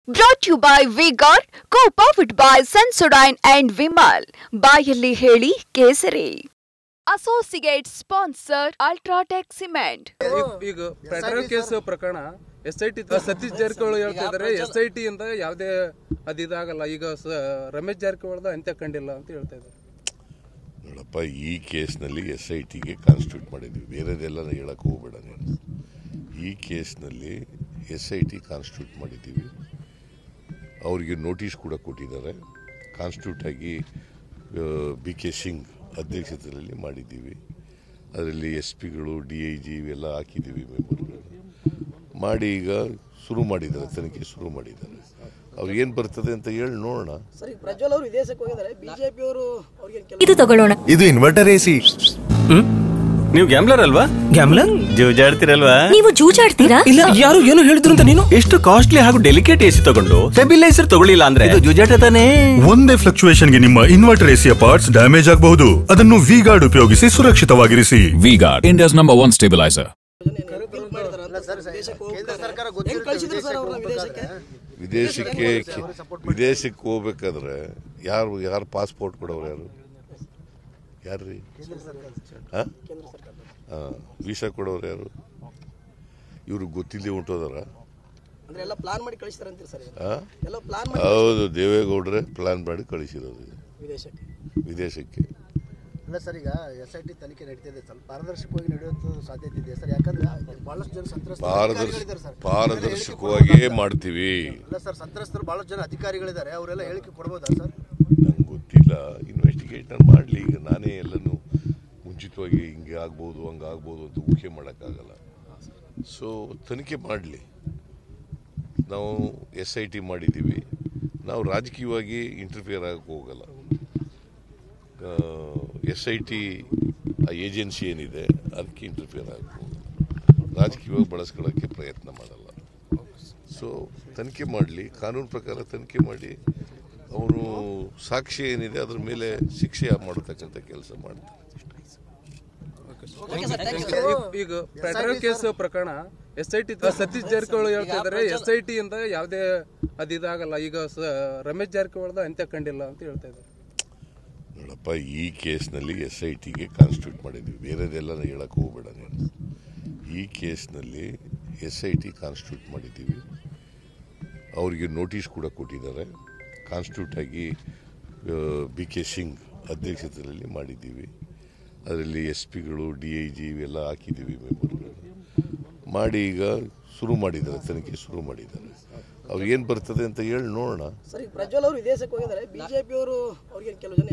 Brought to you by V-Guard, co-powered by Sensodyne and Vimal. ಬಾಯಲ್ಲಿ ಹೇಳಿ ಕೇಸರಿ. Associate sponsor Ultratech Cement. ಈಗ federal case ಪ್ರಕರಣ SIT Satish Jarkiholi ಹೇಳ್ತಾ ಇದ್ದಾರೆ SIT ಇಂದ ಯಾವುದೇ ಅದಿದಾಗಲ್ಲ. ಈಗ ರಮೇಶ್ ಜಾರಕಿಹೊಳಿ ಅಂತ್ಯ ಕಂಡಿಲ್ಲ ಅಂತ ಹೇಳ್ತಾ ಇದ್ದಾರೆ. ನೋಡಪ್ಪ, ಈ ಕೇಸ್ನಲ್ಲಿ SITಗೆ ಕಾನ್ಸ್ಟಿಟ್ಯೂಟ್ ಮಾಡಿದ್ವಿ, ಬೇರೆದೆಲ್ಲ ಹೇಳಕ್ಕೆ ಹೋಗ್ಬೇಡ ನೀನು. ಈ ಕೇಸ್ನಲ್ಲಿ SIT ಕಾನ್ಸ್ಟಿಟ್ಯೂಟ್ ಮಾಡಿದ್ದೀವಿ, ಅವರಿಗೆ ನೋಟಿಸ್ ಕೂಡ ಕೊಟ್ಟಿದ್ದಾರೆ. ಕಾನ್ಸ್ಟಿಟ್ಯೂಟ್ ಆಗಿ BK ಸಿಂಗ್ ಅಧ್ಯಕ್ಷತೆಯಲ್ಲಿ ಮಾಡಿದ್ದೀವಿ. ಅದರಲ್ಲಿ SPಗಳು DIG ಇವೆಲ್ಲ ಹಾಕಿದ್ದೀವಿ, ಮೆಂಬರ್ಗಳು ಮಾಡಿ ಈಗ ಶುರು ಮಾಡಿದ್ದಾರೆ, ತನಿಖೆ ಶುರು ಮಾಡಿದ್ದಾರೆ. ಅವ್ರು ಏನು ಬರ್ತದೆ ಅಂತ ಹೇಳಿ ನೋಡೋಣ. ಪ್ರಜ್ವಲ್ ಅವರು ವಿದೇಶಕ್ಕೆ ಹೋಗಿದ್ದಾರೆ, ಬಿಜೆಪಿ ಅವರು ಇದು ತಗೊಳ್ಳೋಣ. ಇದು ಇನ್ವರ್ಟರ್ AC. ನೀವು ಗ್ಯಾಮ್ಲರ್ ಅಲ್ವಾ? ಗ್ಯಾಮ್ಲರ್ ಜೂಜಾಡ್ತಿರಲ್ವಾ? ನೀವು ಜೂಜಾಡ್ತೀರಾ? ಇಲ್ಲ, ಯಾರು ಏನು ಹೇಳಿದ್ರು ಅಂತ ನೀನು ಎಷ್ಟು ಕಾಸ್ಟ್ಲಿ ಹಾಗೂ ಡೆಲಿಕೇಟ್ AC ತಗೊಂಡು ಸ್ಟೆಬಿಲೈಸರ್ ತಗೊಳ್ಳಿಲ್ಲ ಅಂದ್ರೆ ಇದು ಜೂಜಾಟ ತಾನೇ. ಒಂದೇ ಫ್ಲಕ್ಚುಯೇಷನ್ ಗೆ ನಿಮ್ಮ ಇನ್ವರ್ಟರ್ AC ಪಾರ್ಟ್ಸ್ ಡ್ಯಾಮೇಜ್ ಆಗಬಹುದು. ಅದನ್ನು V-Guard ಉಪಯೋಗಿಸಿ ಸುರಕ್ಷಿತವಾಗಿರಿಸಿ. V-Guard, India's #1 stabilizer. ವಿದೇಶಕ್ಕೆ ಹೋಗ್ಬೇಕಾದ್ರೆ ಯಾರು ಪಾಸ್ಪೋರ್ಟ್ ಕೊಡೋರು? ಯಾರ್ರಿ? ವೀಸಾ ಕೊಡೋರು ಯಾರು? ಇವ್ರಿಗೆ ಗೊತ್ತಿಲ್ಲದೆ ಹೊಂಟೋದಾರ? ಹೌದು, ದೇವೇಗೌಡರೇ ಪ್ಲಾನ್ ಮಾಡಿ ಕಳಿಸಿರೋದು ವಿದೇಶಕ್ಕೆ. ಅಲ್ಲ ಸರ್, ಈಗ SIT ತನಿಖೆ ನಡೀತಿದೆ, ಸ್ವಲ್ಪ ಪಾರದರ್ಶಕವಾಗಿ ನಡೆಯುವ ಸಾಧ್ಯತೆ ಇದೆ ಸರ್. ಯಾಕಂದ್ರೆ ಬಹಳಷ್ಟು ಜನ ಸಂತ್ರಸ್ತರು ಪಾರದರ್ಶಕವಾಗಿಯೇ ಮಾಡ್ತೀವಿ. ಅಲ್ಲ ಸರ್, ಸಂತ್ರಸ್ತರು ಬಹಳಷ್ಟು ಜನ ಅಧಿಕಾರಿಗಳಿದ್ದಾರೆ, ಅವರೆಲ್ಲ ಹೇಳಿಕೆ ಕೊಡ್ಬೋದಾ ಸರ್? ನಂಗೆ ಗೊತ್ತಿಲ್ಲ, ಇನ್ವೆಸ್ಟಿಗೇಷನ್ ಮಾಡಲಿ. ಈಗ ನಾನೇ ಎಲ್ಲನೂ ಮುಂಚಿತವಾಗಿ ಹಿಂಗೆ ಆಗ್ಬೋದು ಹಂಗೆ ಆಗ್ಬೋದು ಅಂತ ಊಹೆ ಮಾಡೋಕ್ಕಾಗಲ್ಲ. ಸೊ ತನಿಖೆ ಮಾಡಲಿ. ನಾವು SIT ಮಾಡಿದ್ದೀವಿ, ನಾವು ರಾಜಕೀಯವಾಗಿ ಇಂಟರ್ಫಿಯರ್ ಆಗಕ್ಕೆ ಹೋಗಲ್ಲ. SIT ಆ ಏಜೆನ್ಸಿ ಏನಿದೆ ಅದಕ್ಕೆ ಇಂಟರ್ಫಿಯರ್ ಆಗಕ್ಕೆ ಹೋಗಲ್ಲ, ರಾಜಕೀಯವಾಗಿ ಬಳಸ್ಕೊಳ್ಳೋಕ್ಕೆ ಪ್ರಯತ್ನ ಮಾಡಲ್ಲ. ಸೊ ತನಿಖೆ ಮಾಡಲಿ, ಕಾನೂನು ಪ್ರಕಾರ ತನಿಖೆ ಮಾಡಿ ಅವರು ಸಾಕ್ಷಿ ಏನಿದೆ ಅದ್ರ ಮೇಲೆ ಶಿಕ್ಷೆ ಮಾಡತಕ್ಕಂಥ ಕೆಲಸ ಮಾಡ್ತಾರೆ. ಈಗ ಫೆಡರಲ್ ಕೇಸ್ ಪ್ರಕರಣ SIT ಸತೀಶ್ ಜಾರಕಿಹೊಳಿ ಹೇಳ್ತಾ ಇದ್ದಾರೆ SIT ಇಂದ ಯಾವುದೇ ಅದಿದಾಗಲ್ಲ. ಈಗ ರಮೇಶ್ ಜಾರಕಿಹೊಳಿ ಅಂತ್ಯ ಕಂಡಿಲ್ಲ ಅಂತ ಹೇಳ್ತಾ ಇದ್ದಾರೆ. ನೋಡಪ್ಪ, ಈ ಕೇಸ್ನಲ್ಲಿ SITಗೆ ಕಾನ್ಸ್ಟಿಟ್ಯೂಟ್ ಮಾಡಿದ್ವಿ, ಬೇರೆದೆಲ್ಲ ಹೇಳಕ್ಕೆ ಹೋಗ್ಬೇಡ ನೀನು. ಈ ಕೇಸ್ನಲ್ಲಿ SIT ಕಾನ್ಸ್ಟಿಟ್ಯೂಟ್ ಮಾಡಿದ್ದೀವಿ, ಅವರಿಗೆ ನೋಟಿಸ್ ಕೂಡ ಕೊಟ್ಟಿದ್ದಾರೆ. ಕಾನ್ಸ್ಟಿಟ್ಯೂಟ್ ಆಗಿ BK ಸಿಂಗ್ ಅಧ್ಯಕ್ಷತೆಯಲ್ಲಿ ಮಾಡಿದ್ದೀವಿ. ಅದರಲ್ಲಿ SPಗಳು DIG ಇವೆಲ್ಲ ಹಾಕಿದ್ದೀವಿ, ಮೆಂಬರ್ಗಳು ಮಾಡಿ ಈಗ ಶುರು ಮಾಡಿದ್ದಾರೆ, ತನಿಖೆ ಶುರು ಮಾಡಿದ್ದಾರೆ. ಅವ್ರು ಏನು ಬರ್ತದೆ ಅಂತ ಹೇಳಿ ನೋಡೋಣ. ಸರ್, ಈಗ ಪ್ರಜ್ವಲ್ ಅವರು ವಿದೇಶಕ್ಕೆ ಹೋಗಿದ್ದಾರೆ, ಬಿಜೆಪಿ ಅವರು ಅವರಿಗೆ ಕೆಲವು ಜನ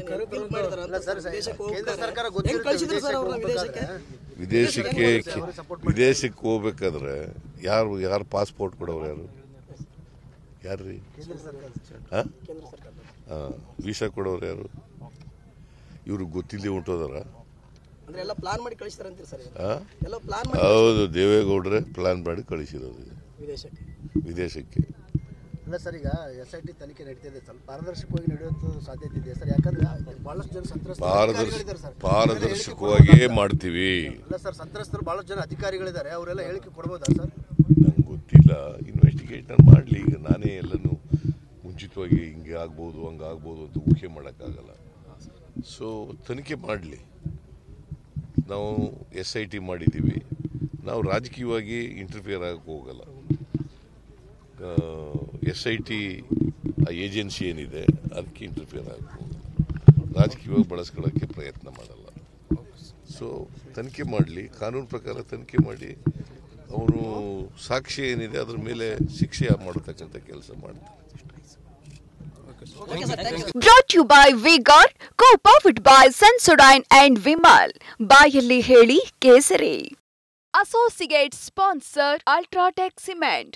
ವಿದೇಶಕ್ಕೆ ಹೋಗ್ಬೇಕಾದ್ರೆ ಯಾರು ಪಾಸ್ಪೋರ್ಟ್ ಕೊಡೋರು ಯಾರು? ಯಾರ್ರಿ? ವೀಸಾ ಕೊಡೋರು ಯಾರು? ಇವ್ರಿಗೆ ಗೊತ್ತಿಲ್ಲದೆ ಹೊಂಟೋದಾರ? ಹೌದು, ದೇವೇಗೌಡರೇ ಪ್ಲಾನ್ ಮಾಡಿ ಕಳಿಸಿರೋದು ವಿದೇಶಕ್ಕೆ. ಅಲ್ಲ ಸರ್, ಈಗ SIT ತನಿಖೆ ನಡೀತಿದೆ, ಸ್ವಲ್ಪ ಪಾರದರ್ಶಕವಾಗಿ ನಡೆಯುವ ಸಾಧ್ಯತೆ ಇದೆ ಸರ್. ಯಾಕಂದ್ರೆ ಬಹಳಷ್ಟು ಜನ ಸಂತ್ರಸ್ತರು ಪಾರದರ್ಶಕವಾಗಿಯೇ ಮಾಡ್ತೀವಿ. ಅಲ್ಲ ಸರ್, ಸಂತ್ರಸ್ತರು ಬಹಳಷ್ಟು ಜನ ಅಧಿಕಾರಿಗಳಿದ್ದಾರೆ, ಅವರೆಲ್ಲ ಹೇಳಿಕೆ ಕೊಡ್ಬೋದಾ ಸರ್? ನಂಗೆ ಗೊತ್ತಿಲ್ಲ, ಇನ್ವೆಸ್ಟಿಗೇಷನ್ ಮಾಡಲಿ. ಈಗ ನಾನೇ ಎಲ್ಲನೂ ಮುಂಚಿತವಾಗಿ ಹಿಂಗೆ ಆಗ್ಬೋದು ಹಂಗೆ ಆಗ್ಬೋದು ಅಂತ ಊಹೆ ಮಾಡೋಕ್ಕಾಗಲ್ಲ. ಸೊ ತನಿಖೆ ಮಾಡಲಿ. ನಾವು SIT ಮಾಡಿದ್ದೀವಿ, ನಾವು ರಾಜಕೀಯವಾಗಿ ಇಂಟರ್ಫಿಯರ್ ಆಗಕ್ಕೆ ಹೋಗಲ್ಲ. SIT ಆ ಏಜೆನ್ಸಿ ಏನಿದೆ ಅದಕ್ಕೆ ಇಂಟರ್ಫಿಯರ್ ಆಗಕ್ಕೆ ಹೋಗಲ್ಲ, ರಾಜಕೀಯವಾಗಿ ಬಳಸ್ಕೊಳ್ಳೋಕ್ಕೆ ಪ್ರಯತ್ನ ಮಾಡಲ್ಲ. ಸೊ ತನಿಖೆ ಮಾಡಲಿ, ಕಾನೂನು ಪ್ರಕಾರ ತನಿಖೆ ಮಾಡಿ ಅವರು ಸಾಕ್ಷಿ ಏನಿದೆ ಅದ್ರ ಮೇಲೆ ಶಿಕ್ಷೆ ಮಾಡತಕ್ಕಂಥ ಕೆಲಸ ಮಾಡ್ತಾರೆ. Brought to you by V-Guard, co-powered by Sensodyne and Vimal. ಬಾಯಲ್ಲಿ ಹೇಳಿ ಕೇಸರಿ. Associate sponsor Ultratech Cement.